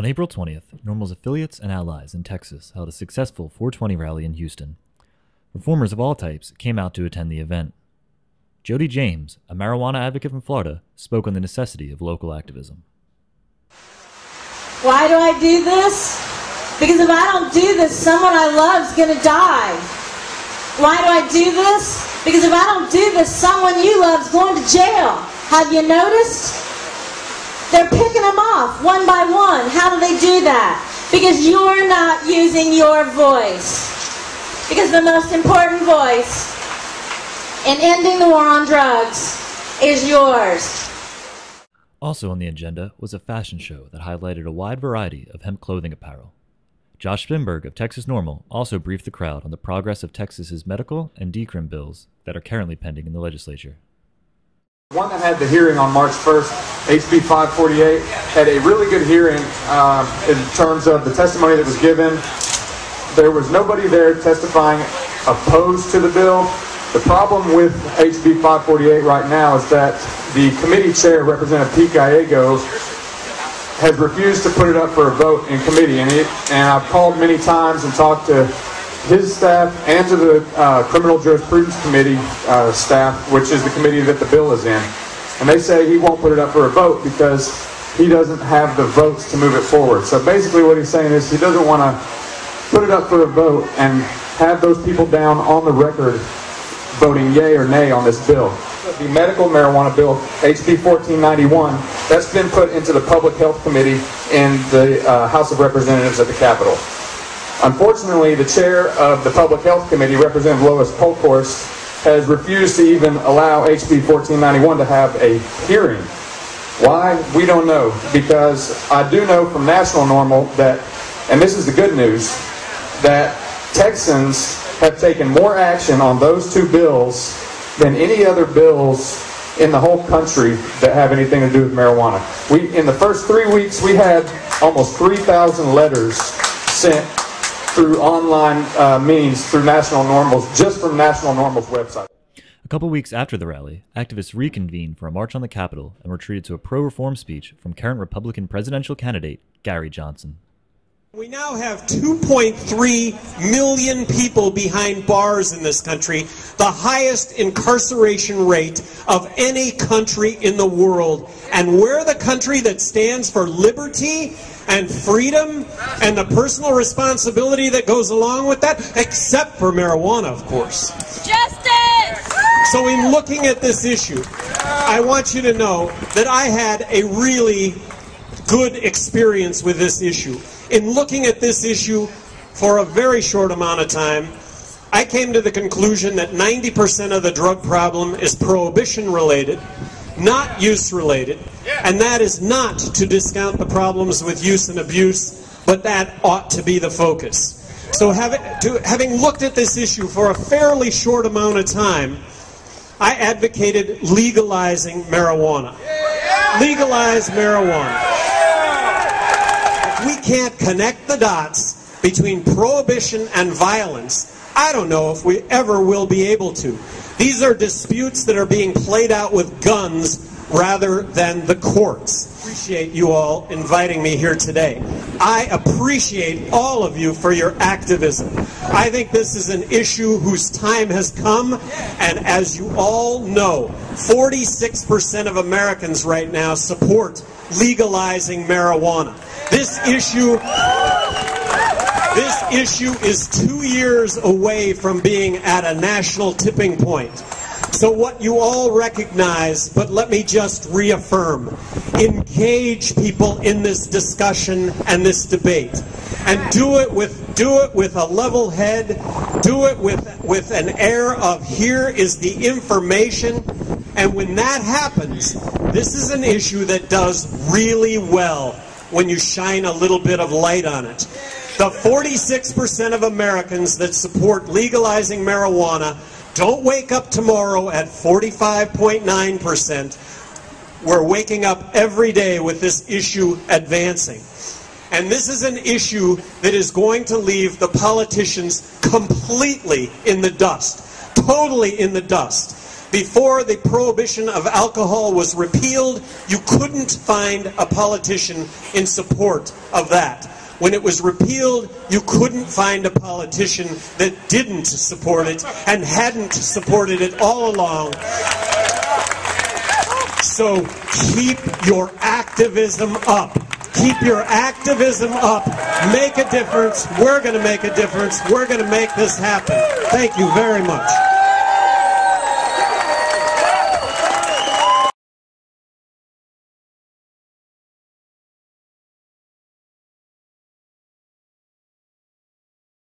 On April 20th, NORML's affiliates and allies in Texas held a successful 420 rally in Houston. Reformers of all types came out to attend the event. Jody James, a marijuana advocate from Florida, spoke on the necessity of local activism. Why do I do this? Because if I don't do this, someone I love is going to die. Why do I do this? Because if I don't do this, someone you love is going to jail. Have you noticed? They're picking them off one by one. How do they do that? Because you're not using your voice. Because the most important voice in ending the war on drugs is yours. Also on the agenda was a fashion show that highlighted a wide variety of hemp clothing apparel. Josh Spinberg of Texas NORML also briefed the crowd on the progress of Texas's medical and decrim bills that are currently pending in the legislature. One that had the hearing on March 1st, HB 548, had a really good hearing in terms of the testimony that was given. There was nobody there testifying opposed to the bill. The problem with HB 548 right now is that the committee chair, Representative Pete Gallego, has refused to put it up for a vote in committee. And I've called many times and talked to his staff and to the Criminal Jurisprudence Committee staff, which is the committee that the bill is in. And they say he won't put it up for a vote because he doesn't have the votes to move it forward. So basically what he's saying is he doesn't want to put it up for a vote and have those people down on the record voting yay or nay on this bill. The medical marijuana bill, HB 1491, that's been put into the Public Health Committee in the House of Representatives at the Capitol. Unfortunately, the chair of the Public Health Committee, Representative Lois Polkhorst, has refused to even allow HB 1491 to have a hearing. Why? We don't know, because I do know from National NORML that, and this is the good news, that Texans have taken more action on those two bills than any other bills in the whole country that have anything to do with marijuana. In the first 3 weeks, we had almost 3,000 letters sent through online means through National NORML's, just from National NORML's website. A couple weeks after the rally, activists reconvened for a march on the Capitol and were treated to a pro-reform speech from current Republican presidential candidate Gary Johnson. We now have 2.3 million people behind bars in this country, the highest incarceration rate of any country in the world. And we're the country that stands for liberty and freedom and the personal responsibility that goes along with that, except for marijuana, of course. Justice! So in looking at this issue, I want you to know that I had a really good experience with this issue. In looking at this issue for a very short amount of time, I came to the conclusion that 90% of the drug problem is prohibition-related, not use-related, and that is not to discount the problems with use and abuse, but that ought to be the focus. So having looked at this issue for a fairly short amount of time, I advocated legalizing marijuana. Legalize marijuana. We can't connect the dots between prohibition and violence. I don't know if we ever will be able to. These are disputes that are being played out with guns rather than the courts. I appreciate you all inviting me here today. I appreciate all of you for your activism. I think this is an issue whose time has come, and as you all know, 46% of Americans right now support legalizing marijuana. This issue is 2 years away from being at a national tipping point. So what you all recognize, but let me just reaffirm, engage people in this discussion and this debate. And do it with a level head, do it with an air of here is the information. And when that happens, this is an issue that does really well when you shine a little bit of light on it. The 46% of Americans that support legalizing marijuana don't wake up tomorrow at 45.9%. We're waking up every day with this issue advancing. And this is an issue that is going to leave the politicians completely in the dust, totally in the dust. Before the prohibition of alcohol was repealed, you couldn't find a politician in support of that. When it was repealed, you couldn't find a politician that didn't support it and hadn't supported it all along. So keep your activism up. Keep your activism up. Make a difference. We're going to make a difference. We're going to make this happen. Thank you very much.